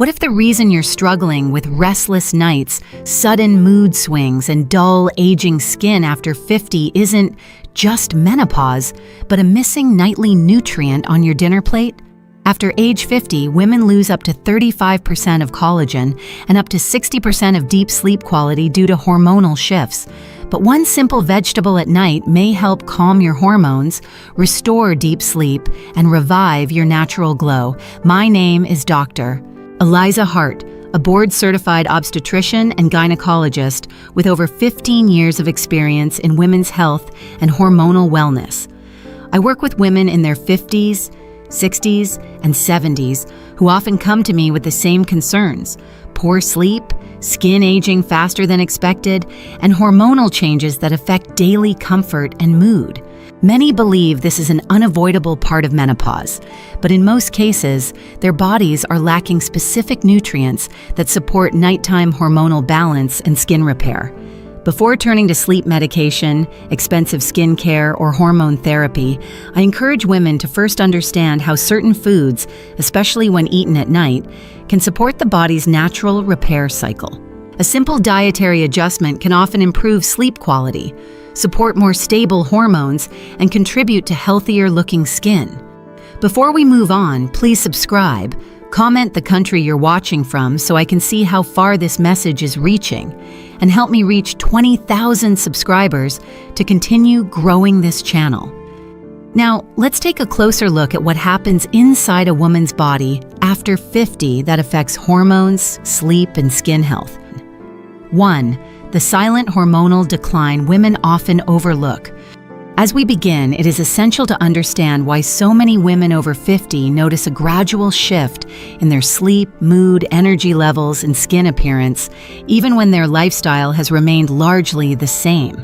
What if the reason you're struggling with restless nights, sudden mood swings, and dull, aging skin after 50 isn't just menopause, but a missing nightly nutrient on your dinner plate? After age 50, women lose up to 35% of collagen and up to 60% of deep sleep quality due to hormonal shifts. But one simple vegetable at night may help calm your hormones, restore deep sleep, and revive your natural glow. My name is Dr. Eliza Hart, a board-certified obstetrician and gynecologist with over 15 years of experience in women's health and hormonal wellness. I work with women in their 50s, 60s, and 70s who often come to me with the same concerns: poor sleep, skin aging faster than expected, and hormonal changes that affect daily comfort and mood. Many believe this is an unavoidable part of menopause, but in most cases, their bodies are lacking specific nutrients that support nighttime hormonal balance and skin repair. Before turning to sleep medication, expensive skincare, or hormone therapy, I encourage women to first understand how certain foods, especially when eaten at night, can support the body's natural repair cycle. A simple dietary adjustment can often improve sleep quality, support more stable hormones, and contribute to healthier-looking skin. Before we move on, please subscribe, comment the country you're watching from so I can see how far this message is reaching, and help me reach 20,000 subscribers to continue growing this channel. Now, let's take a closer look at what happens inside a woman's body after 50 that affects hormones, sleep, and skin health. 1. The silent hormonal decline women often overlook. As we begin, it is essential to understand why so many women over 50 notice a gradual shift in their sleep, mood, energy levels, and skin appearance, even when their lifestyle has remained largely the same.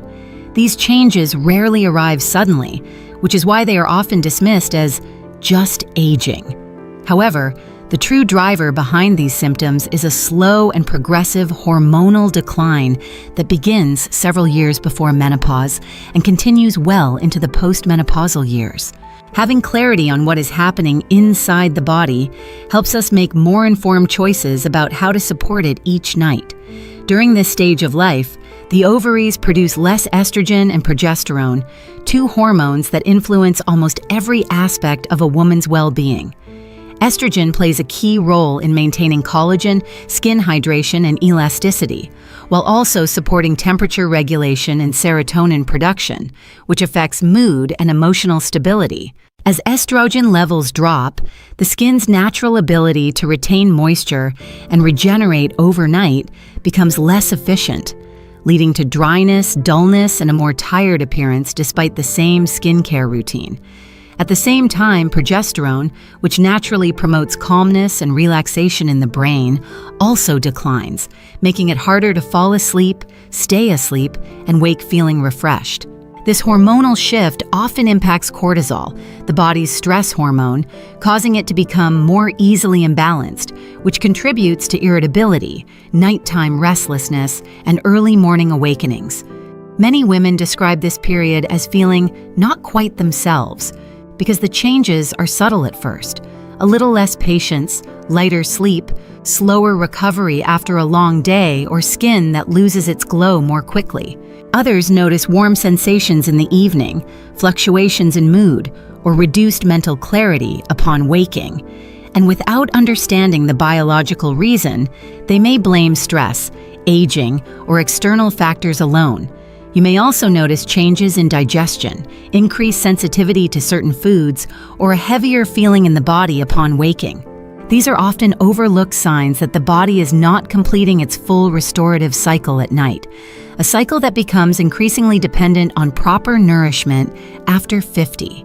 These changes rarely arrive suddenly, which is why they are often dismissed as just aging. However, the true driver behind these symptoms is a slow and progressive hormonal decline that begins several years before menopause and continues well into the postmenopausal years. Having clarity on what is happening inside the body helps us make more informed choices about how to support it each night. During this stage of life, the ovaries produce less estrogen and progesterone, two hormones that influence almost every aspect of a woman's well-being. Estrogen plays a key role in maintaining collagen, skin hydration, and elasticity, while also supporting temperature regulation and serotonin production, which affects mood and emotional stability. As estrogen levels drop, the skin's natural ability to retain moisture and regenerate overnight becomes less efficient, leading to dryness, dullness, and a more tired appearance despite the same skincare routine. At the same time, progesterone, which naturally promotes calmness and relaxation in the brain, also declines, making it harder to fall asleep, stay asleep, and wake feeling refreshed. This hormonal shift often impacts cortisol, the body's stress hormone, causing it to become more easily imbalanced, which contributes to irritability, nighttime restlessness, and early morning awakenings. Many women describe this period as feeling not quite themselves, because the changes are subtle at first. A little less patience, lighter sleep, slower recovery after a long day, or skin that loses its glow more quickly. Others notice warm sensations in the evening, fluctuations in mood, or reduced mental clarity upon waking. And without understanding the biological reason, they may blame stress, aging, or external factors alone. You may also notice changes in digestion, increased sensitivity to certain foods, or a heavier feeling in the body upon waking. These are often overlooked signs that the body is not completing its full restorative cycle at night, a cycle that becomes increasingly dependent on proper nourishment after 50.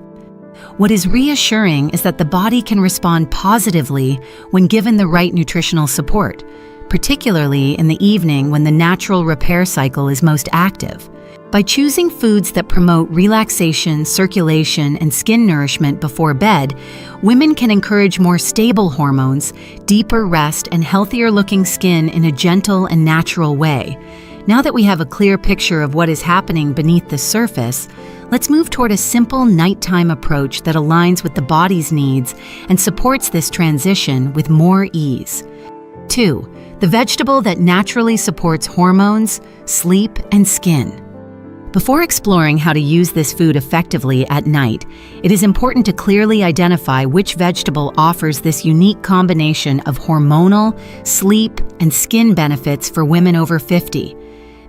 What is reassuring is that the body can respond positively when given the right nutritional support, particularly in the evening when the natural repair cycle is most active. By choosing foods that promote relaxation, circulation, and skin nourishment before bed, women can encourage more stable hormones, deeper rest, and healthier-looking skin in a gentle and natural way. Now that we have a clear picture of what is happening beneath the surface, let's move toward a simple nighttime approach that aligns with the body's needs and supports this transition with more ease. 2. The vegetable that naturally supports hormones, sleep, and skin. Before exploring how to use this food effectively at night, it is important to clearly identify which vegetable offers this unique combination of hormonal, sleep, and skin benefits for women over 50.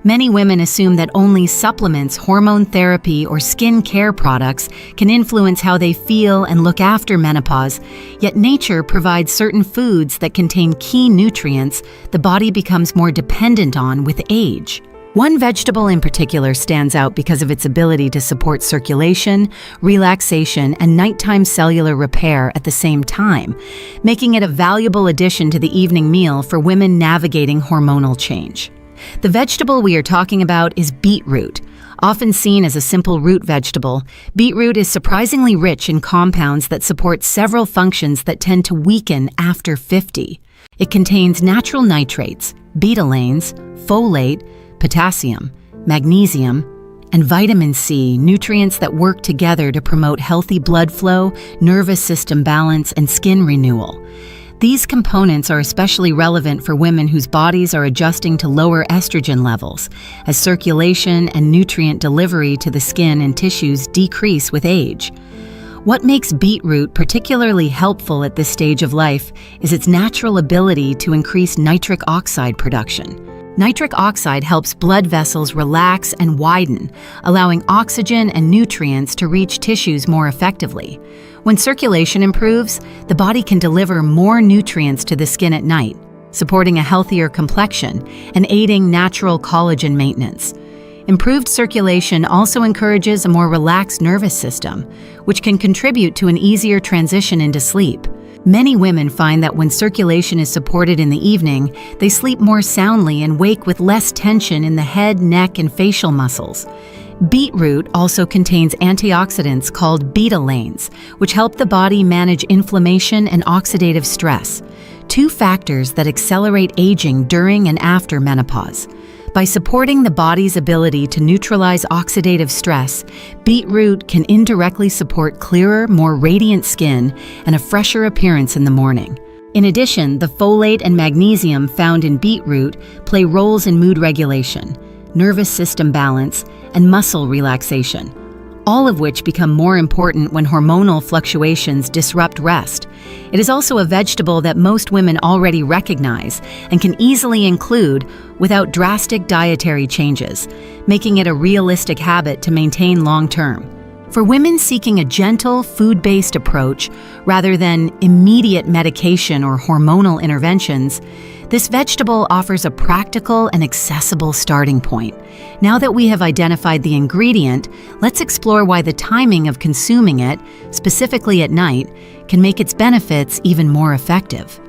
Many women assume that only supplements, hormone therapy, or skin care products can influence how they feel and look after menopause, yet nature provides certain foods that contain key nutrients the body becomes more dependent on with age. One vegetable in particular stands out because of its ability to support circulation, relaxation, and nighttime cellular repair at the same time, making it a valuable addition to the evening meal for women navigating hormonal change. The vegetable we are talking about is beetroot. Often seen as a simple root vegetable, beetroot is surprisingly rich in compounds that support several functions that tend to weaken after 50. It contains natural nitrates, betalains, folate, potassium, magnesium, and vitamin C, nutrients that work together to promote healthy blood flow, nervous system balance, and skin renewal. These components are especially relevant for women whose bodies are adjusting to lower estrogen levels, as circulation and nutrient delivery to the skin and tissues decrease with age. What makes beetroot particularly helpful at this stage of life is its natural ability to increase nitric oxide production. Nitric oxide helps blood vessels relax and widen, allowing oxygen and nutrients to reach tissues more effectively. When circulation improves, the body can deliver more nutrients to the skin at night, supporting a healthier complexion and aiding natural collagen maintenance. Improved circulation also encourages a more relaxed nervous system, which can contribute to an easier transition into sleep. Many women find that when circulation is supported in the evening, they sleep more soundly and wake with less tension in the head, neck, and facial muscles. Beetroot also contains antioxidants called betalains, which help the body manage inflammation and oxidative stress, two factors that accelerate aging during and after menopause. By supporting the body's ability to neutralize oxidative stress, beetroot can indirectly support clearer, more radiant skin and a fresher appearance in the morning. In addition, the folate and magnesium found in beetroot play roles in mood regulation, nervous system balance, and muscle relaxation, all of which become more important when hormonal fluctuations disrupt rest. It is also a vegetable that most women already recognize and can easily include without drastic dietary changes, making it a realistic habit to maintain long-term. For women seeking a gentle, food-based approach rather than immediate medication or hormonal interventions, this vegetable offers a practical and accessible starting point. Now that we have identified the ingredient, let's explore why the timing of consuming it, specifically at night, can make its benefits even more effective.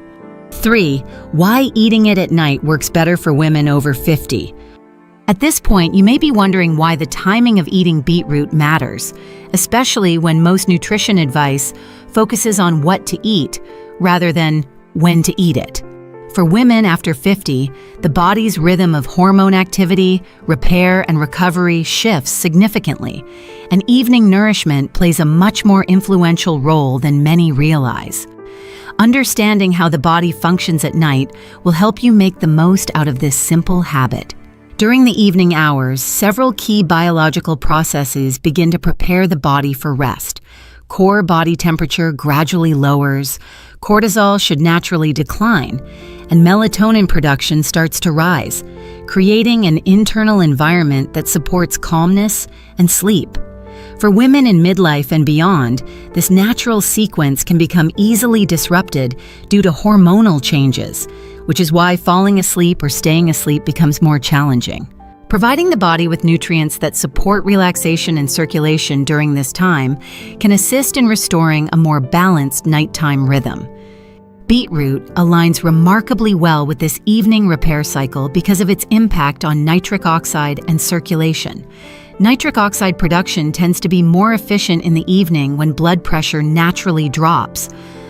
3. Why eating it at night works better for women over 50. At this point, you may be wondering why the timing of eating beetroot matters, especially when most nutrition advice focuses on what to eat rather than when to eat it. For women after 50, the body's rhythm of hormone activity, repair, and recovery shifts significantly, and evening nourishment plays a much more influential role than many realize. Understanding how the body functions at night will help you make the most out of this simple habit. During the evening hours, several key biological processes begin to prepare the body for rest. Core body temperature gradually lowers, cortisol should naturally decline, and melatonin production starts to rise, creating an internal environment that supports calmness and sleep. For women in midlife and beyond, this natural sequence can become easily disrupted due to hormonal changes, which is why falling asleep or staying asleep becomes more challenging. Providing the body with nutrients that support relaxation and circulation during this time can assist in restoring a more balanced nighttime rhythm. Beetroot aligns remarkably well with this evening repair cycle because of its impact on nitric oxide and circulation. Nitric oxide production tends to be more efficient in the evening when blood pressure naturally drops,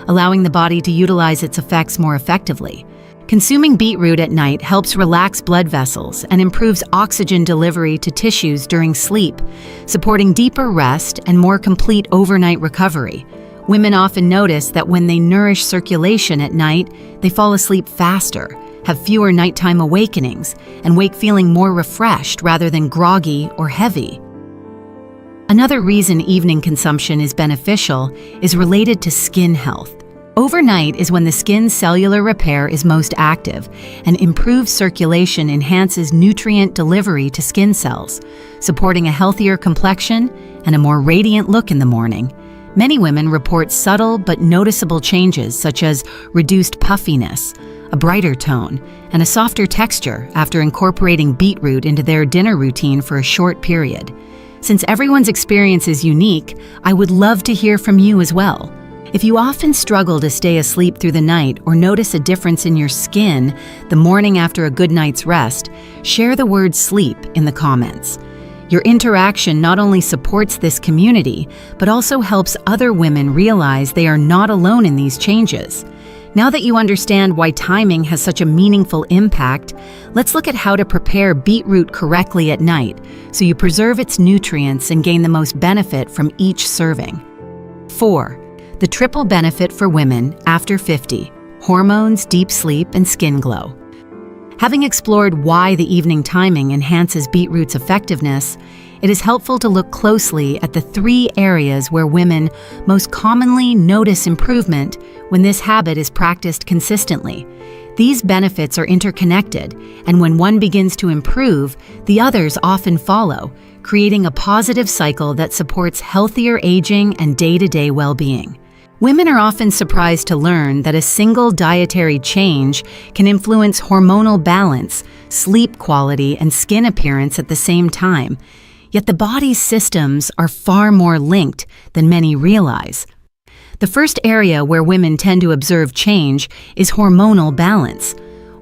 allowing the body to utilize its effects more effectively. Consuming beetroot at night helps relax blood vessels and improves oxygen delivery to tissues during sleep, supporting deeper rest and more complete overnight recovery. Women often notice that when they nourish circulation at night, they fall asleep faster, have fewer nighttime awakenings, and wake feeling more refreshed rather than groggy or heavy. Another reason evening consumption is beneficial is related to skin health. Overnight is when the skin's cellular repair is most active, and improved circulation enhances nutrient delivery to skin cells, supporting a healthier complexion and a more radiant look in the morning. Many women report subtle but noticeable changes such as reduced puffiness, a brighter tone, and a softer texture after incorporating beetroot into their dinner routine for a short period. Since everyone's experience is unique, I would love to hear from you as well. If you often struggle to stay asleep through the night or notice a difference in your skin the morning after a good night's rest, share the word sleep in the comments. Your interaction not only supports this community, but also helps other women realize they are not alone in these changes. Now that you understand why timing has such a meaningful impact, let's look at how to prepare beetroot correctly at night so you preserve its nutrients and gain the most benefit from each serving. 4. The triple benefit for women after 50: hormones, deep sleep, and skin glow. Having explored why the evening timing enhances beetroot's effectiveness, it is helpful to look closely at the 3 areas where women most commonly notice improvement when this habit is practiced consistently. These benefits are interconnected, and when one begins to improve, the others often follow, creating a positive cycle that supports healthier aging and day-to-day well-being. Women are often surprised to learn that a single dietary change can influence hormonal balance, sleep quality, and skin appearance at the same time. Yet the body's systems are far more linked than many realize. The first area where women tend to observe change is hormonal balance.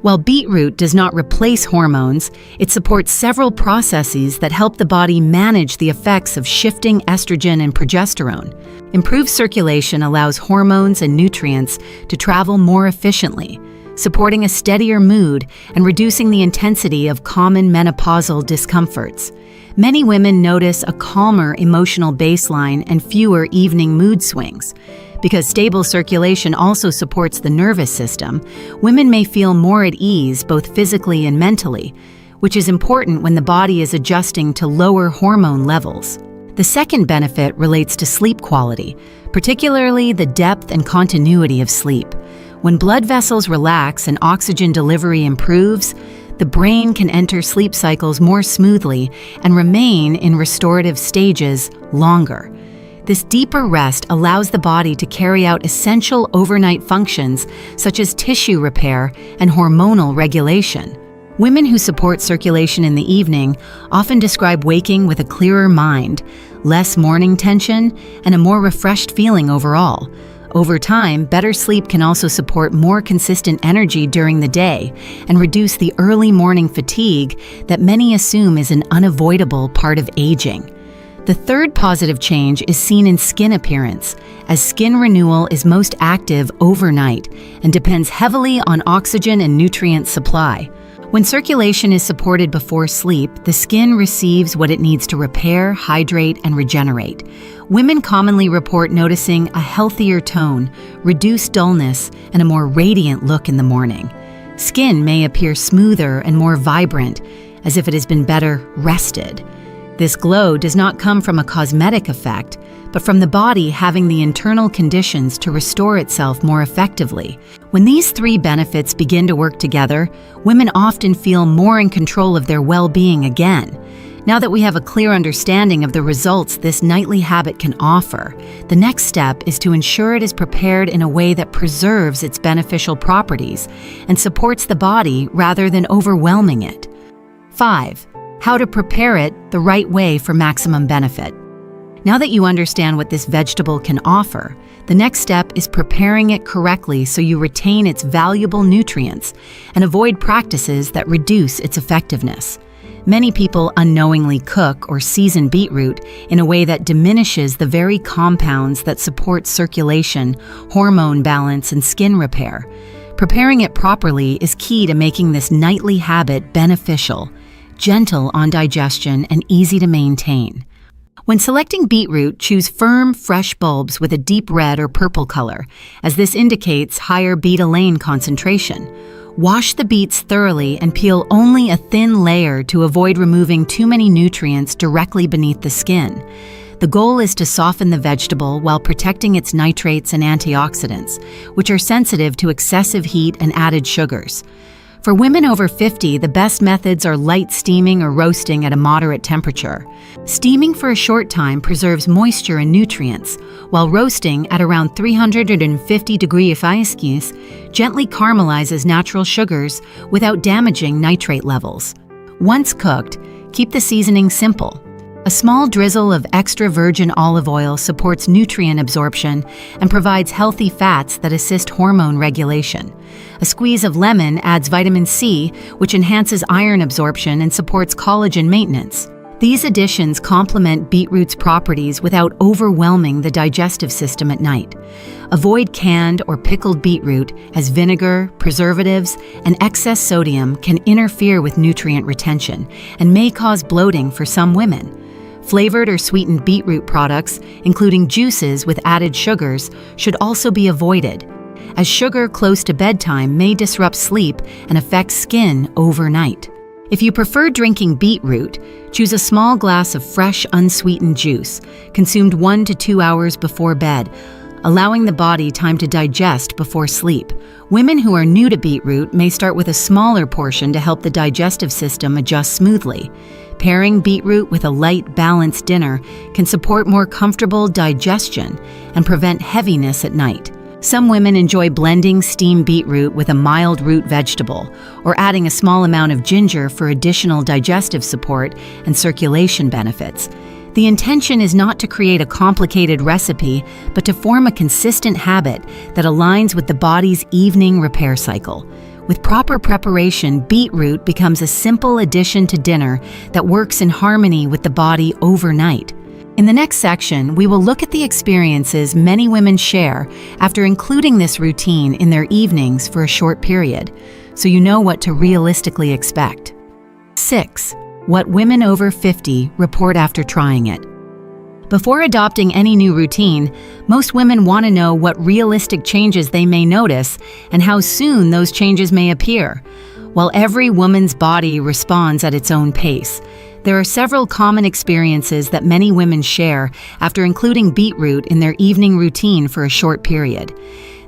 While beetroot does not replace hormones, it supports several processes that help the body manage the effects of shifting estrogen and progesterone. Improved circulation allows hormones and nutrients to travel more efficiently, supporting a steadier mood and reducing the intensity of common menopausal discomforts. Many women notice a calmer emotional baseline and fewer evening mood swings. Because stable circulation also supports the nervous system, women may feel more at ease both physically and mentally, which is important when the body is adjusting to lower hormone levels. The second benefit relates to sleep quality, particularly the depth and continuity of sleep. When blood vessels relax and oxygen delivery improves, the brain can enter sleep cycles more smoothly and remain in restorative stages longer. This deeper rest allows the body to carry out essential overnight functions such as tissue repair and hormonal regulation. Women who support circulation in the evening often describe waking with a clearer mind, less morning tension, and a more refreshed feeling overall. Over time, better sleep can also support more consistent energy during the day and reduce the early morning fatigue that many assume is an unavoidable part of aging. The third positive change is seen in skin appearance, as skin renewal is most active overnight and depends heavily on oxygen and nutrient supply. When circulation is supported before sleep, the skin receives what it needs to repair, hydrate, and regenerate. Women commonly report noticing a healthier tone, reduced dullness, and a more radiant look in the morning. Skin may appear smoother and more vibrant, as if it has been better rested. This glow does not come from a cosmetic effect, but from the body having the internal conditions to restore itself more effectively. When these 3 benefits begin to work together, women often feel more in control of their well-being again. Now that we have a clear understanding of the results this nightly habit can offer, the next step is to ensure it is prepared in a way that preserves its beneficial properties and supports the body rather than overwhelming it. 5. How to prepare it the right way for maximum benefit. Now that you understand what this vegetable can offer, the next step is preparing it correctly so you retain its valuable nutrients and avoid practices that reduce its effectiveness. Many people unknowingly cook or season beetroot in a way that diminishes the very compounds that support circulation, hormone balance, and skin repair. Preparing it properly is key to making this nightly habit beneficial, gentle on digestion, and easy to maintain. When selecting beetroot, choose firm, fresh bulbs with a deep red or purple color, as this indicates higher beta-alanin concentration. Wash the beets thoroughly and peel only a thin layer to avoid removing too many nutrients directly beneath the skin. The goal is to soften the vegetable while protecting its nitrates and antioxidants, which are sensitive to excessive heat and added sugars. For women over 50, the best methods are light steaming or roasting at a moderate temperature. Steaming for a short time preserves moisture and nutrients, while roasting at around 350 degrees Celsius gently caramelizes natural sugars without damaging nitrate levels. Once cooked, keep the seasoning simple. A small drizzle of extra virgin olive oil supports nutrient absorption and provides healthy fats that assist hormone regulation. A squeeze of lemon adds vitamin C, which enhances iron absorption and supports collagen maintenance. These additions complement beetroot's properties without overwhelming the digestive system at night. Avoid canned or pickled beetroot, as vinegar, preservatives, and excess sodium can interfere with nutrient retention and may cause bloating for some women. Flavored or sweetened beetroot products, including juices with added sugars, should also be avoided, as sugar close to bedtime may disrupt sleep and affect skin overnight. If you prefer drinking beetroot, choose a small glass of fresh, unsweetened juice, consumed 1 to 2 hours before bed, allowing the body time to digest before sleep. Women who are new to beetroot may start with a smaller portion to help the digestive system adjust smoothly. Pairing beetroot with a light, balanced dinner can support more comfortable digestion and prevent heaviness at night. Some women enjoy blending steamed beetroot with a mild root vegetable or adding a small amount of ginger for additional digestive support and circulation benefits. The intention is not to create a complicated recipe, but to form a consistent habit that aligns with the body's evening repair cycle. With proper preparation, beetroot becomes a simple addition to dinner that works in harmony with the body overnight. In the next section, we will look at the experiences many women share after including this routine in their evenings for a short period, so you know what to realistically expect. 6. What women over 50 report after trying it. Before adopting any new routine, most women want to know what realistic changes they may notice and how soon those changes may appear. While every woman's body responds at its own pace, there are several common experiences that many women share after including beetroot in their evening routine for a short period.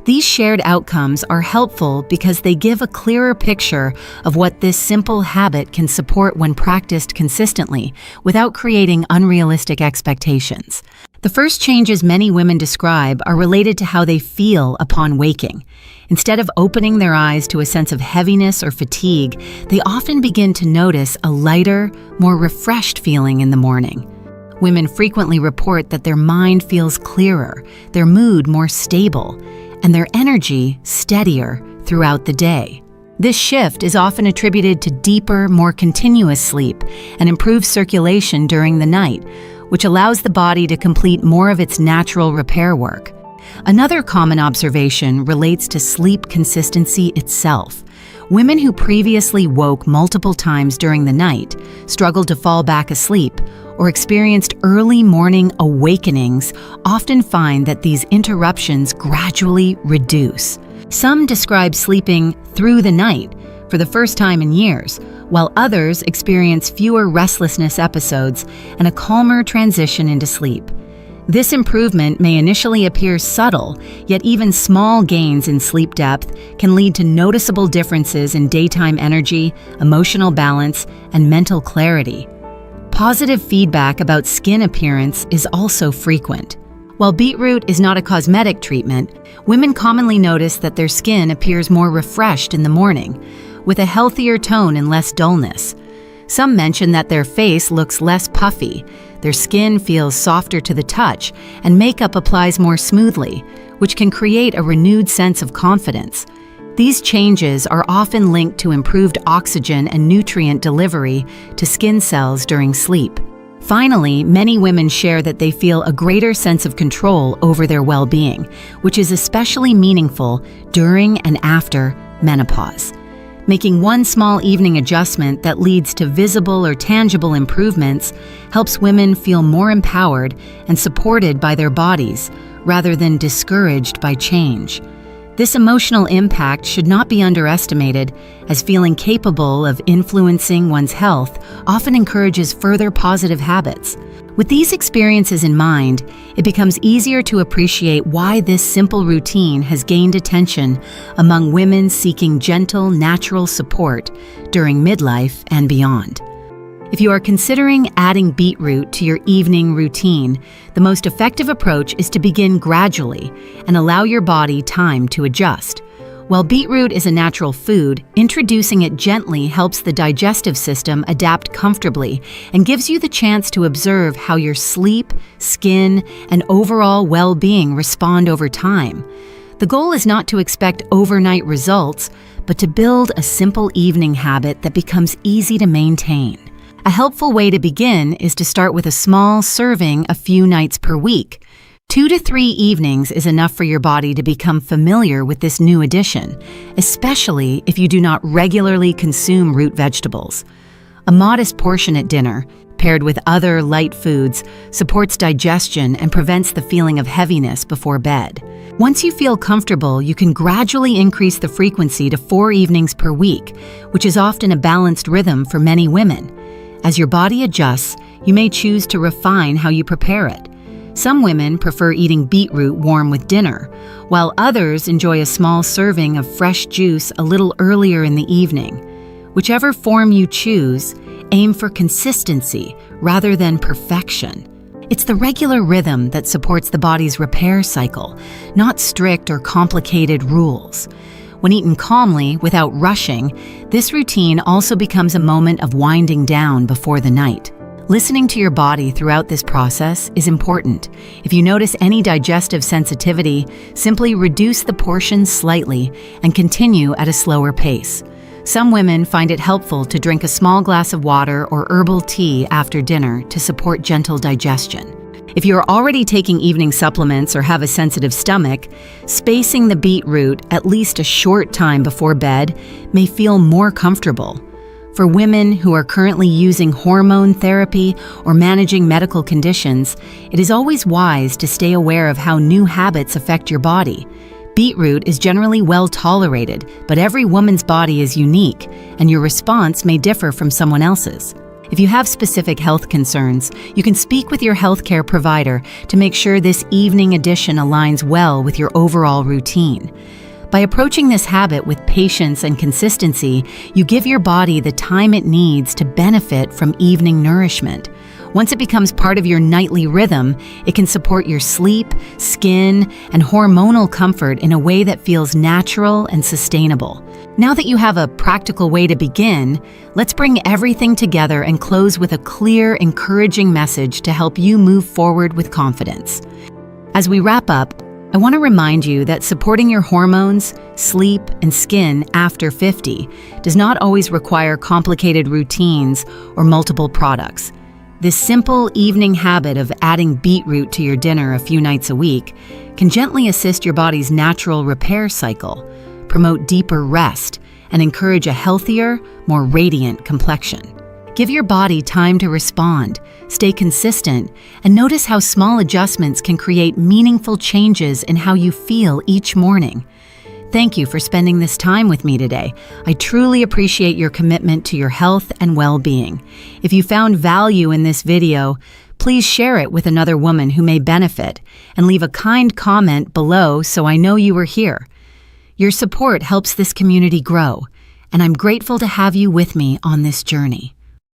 These shared outcomes are helpful because they give a clearer picture of what this simple habit can support when practiced consistently, without creating unrealistic expectations. The first changes many women describe are related to how they feel upon waking. Instead of opening their eyes to a sense of heaviness or fatigue, they often begin to notice a lighter, more refreshed feeling in the morning. Women frequently report that their mind feels clearer, their mood more stable, and their energy steadier throughout the day. This shift is often attributed to deeper, more continuous sleep and improved circulation during the night, which allows the body to complete more of its natural repair work. Another common observation relates to sleep consistency itself. Women who previously woke multiple times during the night, struggled to fall back asleep, or experienced early morning awakenings often find that these interruptions gradually reduce. Some describe sleeping through the night for the first time in years, while others experience fewer restlessness episodes and a calmer transition into sleep. This improvement may initially appear subtle, yet even small gains in sleep depth can lead to noticeable differences in daytime energy, emotional balance, and mental clarity. Positive feedback about skin appearance is also frequent. While beetroot is not a cosmetic treatment, women commonly notice that their skin appears more refreshed in the morning, with a healthier tone and less dullness. Some mention that their face looks less puffy, their skin feels softer to the touch, and makeup applies more smoothly, which can create a renewed sense of confidence. These changes are often linked to improved oxygen and nutrient delivery to skin cells during sleep. Finally, many women share that they feel a greater sense of control over their well-being, which is especially meaningful during and after menopause. Making one small evening adjustment that leads to visible or tangible improvements helps women feel more empowered and supported by their bodies, rather than discouraged by change. This emotional impact should not be underestimated, as feeling capable of influencing one's health often encourages further positive habits. With these experiences in mind, it becomes easier to appreciate why this simple routine has gained attention among women seeking gentle, natural support during midlife and beyond. If you are considering adding beetroot to your evening routine, the most effective approach is to begin gradually and allow your body time to adjust. While beetroot is a natural food, introducing it gently helps the digestive system adapt comfortably and gives you the chance to observe how your sleep, skin, and overall well-being respond over time. The goal is not to expect overnight results, but to build a simple evening habit that becomes easy to maintain. A helpful way to begin is to start with a small serving a few nights per week. 2 to 3 evenings is enough for your body to become familiar with this new addition, especially if you do not regularly consume root vegetables. A modest portion at dinner, paired with other light foods, supports digestion and prevents the feeling of heaviness before bed. Once you feel comfortable, you can gradually increase the frequency to 4 evenings per week, which is often a balanced rhythm for many women. As your body adjusts, you may choose to refine how you prepare it. Some women prefer eating beetroot warm with dinner, while others enjoy a small serving of fresh juice a little earlier in the evening. Whichever form you choose, aim for consistency rather than perfection. It's the regular rhythm that supports the body's repair cycle, not strict or complicated rules. When eaten calmly, without rushing, this routine also becomes a moment of winding down before the night. Listening to your body throughout this process is important. If you notice any digestive sensitivity, simply reduce the portions slightly and continue at a slower pace. Some women find it helpful to drink a small glass of water or herbal tea after dinner to support gentle digestion. If you are already taking evening supplements or have a sensitive stomach, spacing the beetroot at least a short time before bed may feel more comfortable. For women who are currently using hormone therapy or managing medical conditions, it is always wise to stay aware of how new habits affect your body. Beetroot is generally well tolerated, but every woman's body is unique, and your response may differ from someone else's. If you have specific health concerns, you can speak with your healthcare provider to make sure this evening addition aligns well with your overall routine. By approaching this habit with patience and consistency, you give your body the time it needs to benefit from evening nourishment. Once it becomes part of your nightly rhythm, it can support your sleep, skin, and hormonal comfort in a way that feels natural and sustainable. Now that you have a practical way to begin, let's bring everything together and close with a clear, encouraging message to help you move forward with confidence. As we wrap up, I want to remind you that supporting your hormones, sleep, and skin after 50 does not always require complicated routines or multiple products. This simple evening habit of adding beetroot to your dinner a few nights a week can gently assist your body's natural repair cycle, promote deeper rest, and encourage a healthier, more radiant complexion. Give your body time to respond, stay consistent, and notice how small adjustments can create meaningful changes in how you feel each morning. Thank you for spending this time with me today. I truly appreciate your commitment to your health and well-being. If you found value in this video, please share it with another woman who may benefit, and leave a kind comment below so I know you were here. Your support helps this community grow, and I'm grateful to have you with me on this journey.